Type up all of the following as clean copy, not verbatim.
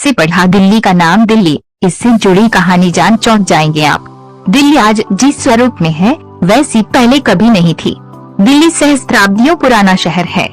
से पढ़ा दिल्ली का नाम दिल्ली, इससे जुड़ी कहानी जान चौंक जाएंगे आप। दिल्ली आज जिस स्वरूप में है वैसी पहले कभी नहीं थी। दिल्ली सहस्त्राब्दियों पुराना शहर है।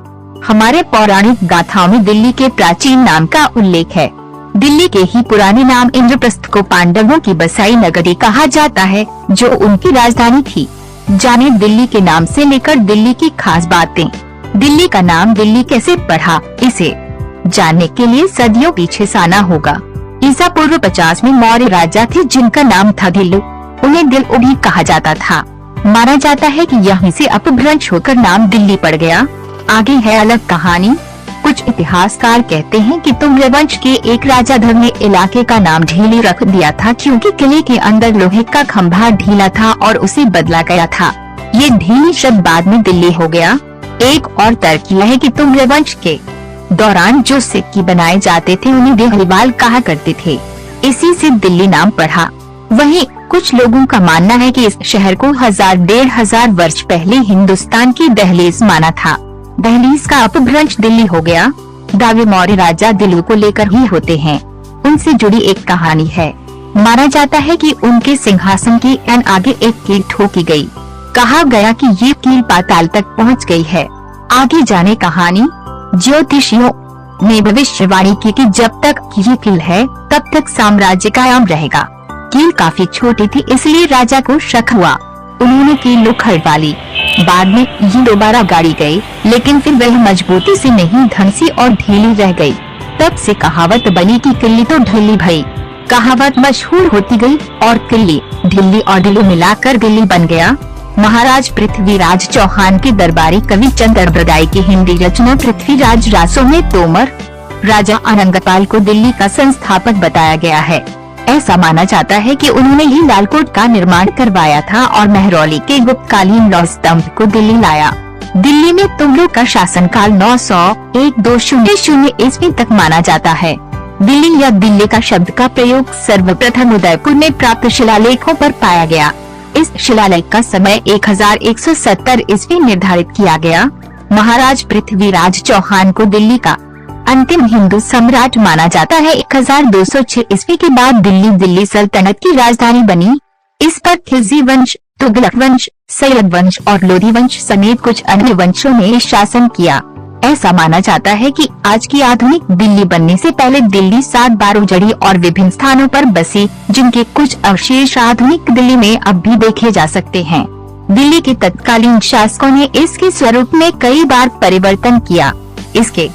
हमारे पौराणिक गाथाओं में दिल्ली के प्राचीन नाम का उल्लेख है। दिल्ली के ही पुराने नाम इंद्रप्रस्थ को पांडवों की बसाई नगरी कहा जाता है, जो उनकी राजधानी थी। जाने दिल्ली के नाम से लेकर दिल्ली की खास बातें। दिल्ली का नाम दिल्ली कैसे पढ़ा, इसे जानने के लिए सदियों पीछे जाना होगा। ईसा पूर्व 50 में मौर्य राजा थे जिनका नाम था दिल्लु। उन्हें दिलु भी कहा जाता था। माना जाता है कि यहीं से अपभ्रंश होकर नाम दिल्ली पड़ गया। आगे है अलग कहानी। कुछ इतिहासकार कहते हैं कि तुम्र वंश के एक राजा धर ने इलाके का नाम ढीली रख दिया था, क्योंकि किले के अंदर लोहे का खंभा ढीला था और उसे बदला गया था। ये ढीली शब्द बाद में दिल्ली हो गया। एक और तर्क यह है कि तुम्र वंश के दौरान जो सिक्के बनाए जाते थे उन्हें देहलीवाल कहा करते थे, इसी से दिल्ली नाम पड़ा। वहीं कुछ लोगों का मानना है कि इस शहर को 1000-1500 वर्ष पहले हिंदुस्तान की दहलीज माना था। दहलीज का अपभ्रंश दिल्ली हो गया। दावे मौर्य राजा दिल्लु को लेकर ही होते हैं। उनसे जुड़ी एक कहानी है। माना जाता है कि उनके सिंहासन की आगे एक कील ठोकी गई। कहा गया कि ये कील पाताल तक पहुंच गई है। आगे जाने कहानी। ज्योतिषियों ने भविष्यवाणी की कि जब तक ये कील है तब तक साम्राज्य कायम रहेगा। कील काफी छोटी थी, इसलिए राजा को शक हुआ। उन्होंने कील उखड़वा ली। बाद में ये दोबारा गाड़ी गई, लेकिन फिर वह मजबूती से नहीं धंसी और ढीली रह गई। तब से कहावत बनी कि किल्ली तो ढिल्ली भई। कहावत मशहूर होती गई और किल्ली, ढिल्ली और दिल्ली मिलाकर दिल्ली बन गया। महाराज पृथ्वीराज चौहान के दरबारी कवि चंद्र बरदाई की हिंदी रचना पृथ्वीराज रासो में तोमर राजा अनंगपाल को दिल्ली का संस्थापक बताया गया है। ऐसा माना जाता है कि उन्होंने ही लालकोट का निर्माण करवाया था और महरौली के गुप्तकालीन लौह स्तंभ को दिल्ली लाया। दिल्ली में तुगलक का शासनकाल 901-200 ईस्वी तक माना जाता है। दिल्ली या दिल्ली का शब्द का प्रयोग सर्वप्रथम उदयपुर में प्राप्त शिलालेखों पर पाया गया। इस शिलालेख का समय 1170 ईस्वी निर्धारित किया गया। महाराज पृथ्वीराज चौहान को दिल्ली का अंतिम हिंदू सम्राट माना जाता है। 1206 ईस्वी के बाद दिल्ली सल्तनत की राजधानी बनी। इस पर खिलजी वंश, तुगलक वंश, सैयद वंश और लोधी वंश समेत कुछ अन्य वंशों ने शासन किया। ऐसा माना जाता है कि आज की आधुनिक दिल्ली बनने से पहले दिल्ली 7 बार उजड़ी और विभिन्न स्थानों पर बसी, जिनके कुछ अवशेष आधुनिक दिल्ली में अब भी देखे जा सकते हैं। दिल्ली के तत्कालीन शासकों ने इसके स्वरूप में कई बार परिवर्तन किया। इसके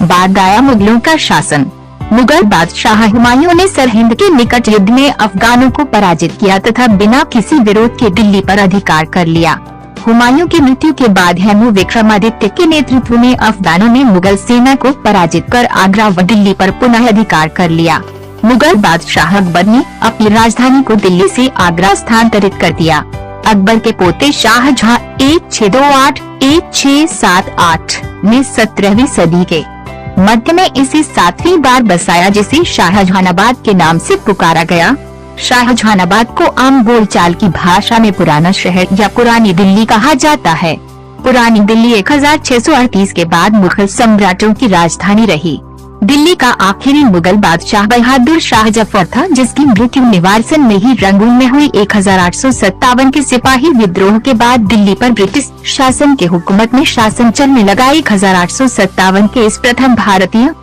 बाद आया मुगलों का शासन। मुगल बादशाह हुमायूं ने सरहिंद के निकट युद्ध में अफगानों को पराजित किया तथा बिना किसी विरोध के दिल्ली पर अधिकार कर लिया। हुमायूं की मृत्यु के बाद हेमू विक्रमादित्य के नेतृत्व में अफगानों ने मुगल सेना को पराजित कर आगरा व दिल्ली पर पुनः अधिकार कर लिया। मुगल बादशाह अकबर ने अपनी राजधानी को दिल्ली से आगरा स्थानांतरित कर दिया। अकबर के पोते शाहजहां 1628-1678 ने 17वीं सदी के मध्य में इसे 7वीं बार बसाया, जिसे शाहजहानाबाद के नाम से पुकारा गया। शाहजहानाबाद को आम बोलचाल की भाषा में पुराना शहर या पुरानी दिल्ली कहा जाता है। पुरानी दिल्ली 1638 के बाद मुगल सम्राटों की राजधानी रही। दिल्ली का आखिरी मुगल बादशाह बहादुर शाह जफर था, जिसकी मृत्यु निवारसन में ही रंगून में हुई। 1857 के सिपाही विद्रोह के बाद दिल्ली पर ब्रिटिश शासन के हुकूमत में शासन चलने लगा। 1857 के इस प्रथम भारतीय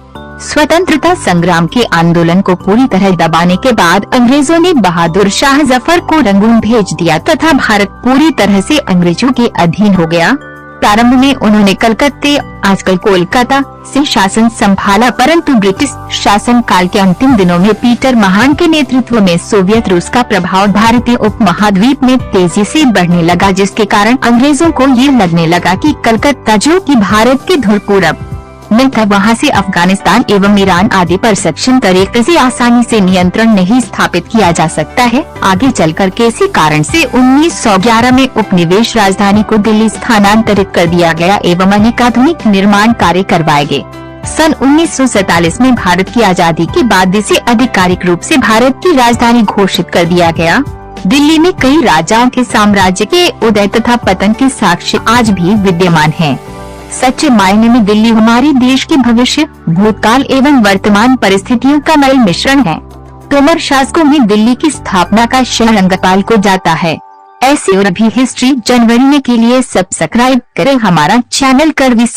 स्वतंत्रता संग्राम के आंदोलन को पूरी तरह दबाने के बाद अंग्रेजों ने बहादुर शाह जफर को रंगून भेज दिया तथा भारत पूरी तरह से अंग्रेजों के अधीन हो गया। प्रारंभ में उन्होंने कलकत्ते, आजकल कोलकाता, से शासन संभाला, परंतु ब्रिटिश शासन काल के अंतिम दिनों में पीटर महान के नेतृत्व में सोवियत रूस का प्रभाव भारतीय उपमहाद्वीप में तेजी से बढ़ने लगा, जिसके कारण अंग्रेजों को ये लगने लगा कि कलकत्ता, जो कि भारत के धुर पूरब में था, वहाँ से अफगानिस्तान एवं ईरान आदि पर सक्षम तरीके से आसानी से नियंत्रण नहीं स्थापित किया जा सकता है। आगे चलकर किसी कारण से 1911 में उपनिवेश राजधानी को दिल्ली स्थानांतरित कर दिया गया एवं अनेक आधुनिक निर्माण कार्य करवाए गए। सन 1947 में भारत की आजादी के बाद इसे आधिकारिक रूप से भारत की राजधानी घोषित कर दिया गया। दिल्ली में कई राजाओं के साम्राज्य के उदय तथा पतन के साक्ष्य आज भी विद्यमान हैं। सच्चे मायने में दिल्ली हमारे देश के भविष्य, भूतकाल एवं वर्तमान परिस्थितियों का नए मिश्रण है। तोमर शासकों में दिल्ली की स्थापना का श्रेय रंगपाल को जाता है। ऐसे और भी हिस्ट्री जनवरी में के लिए सब्सक्राइब करें हमारा चैनल करवी।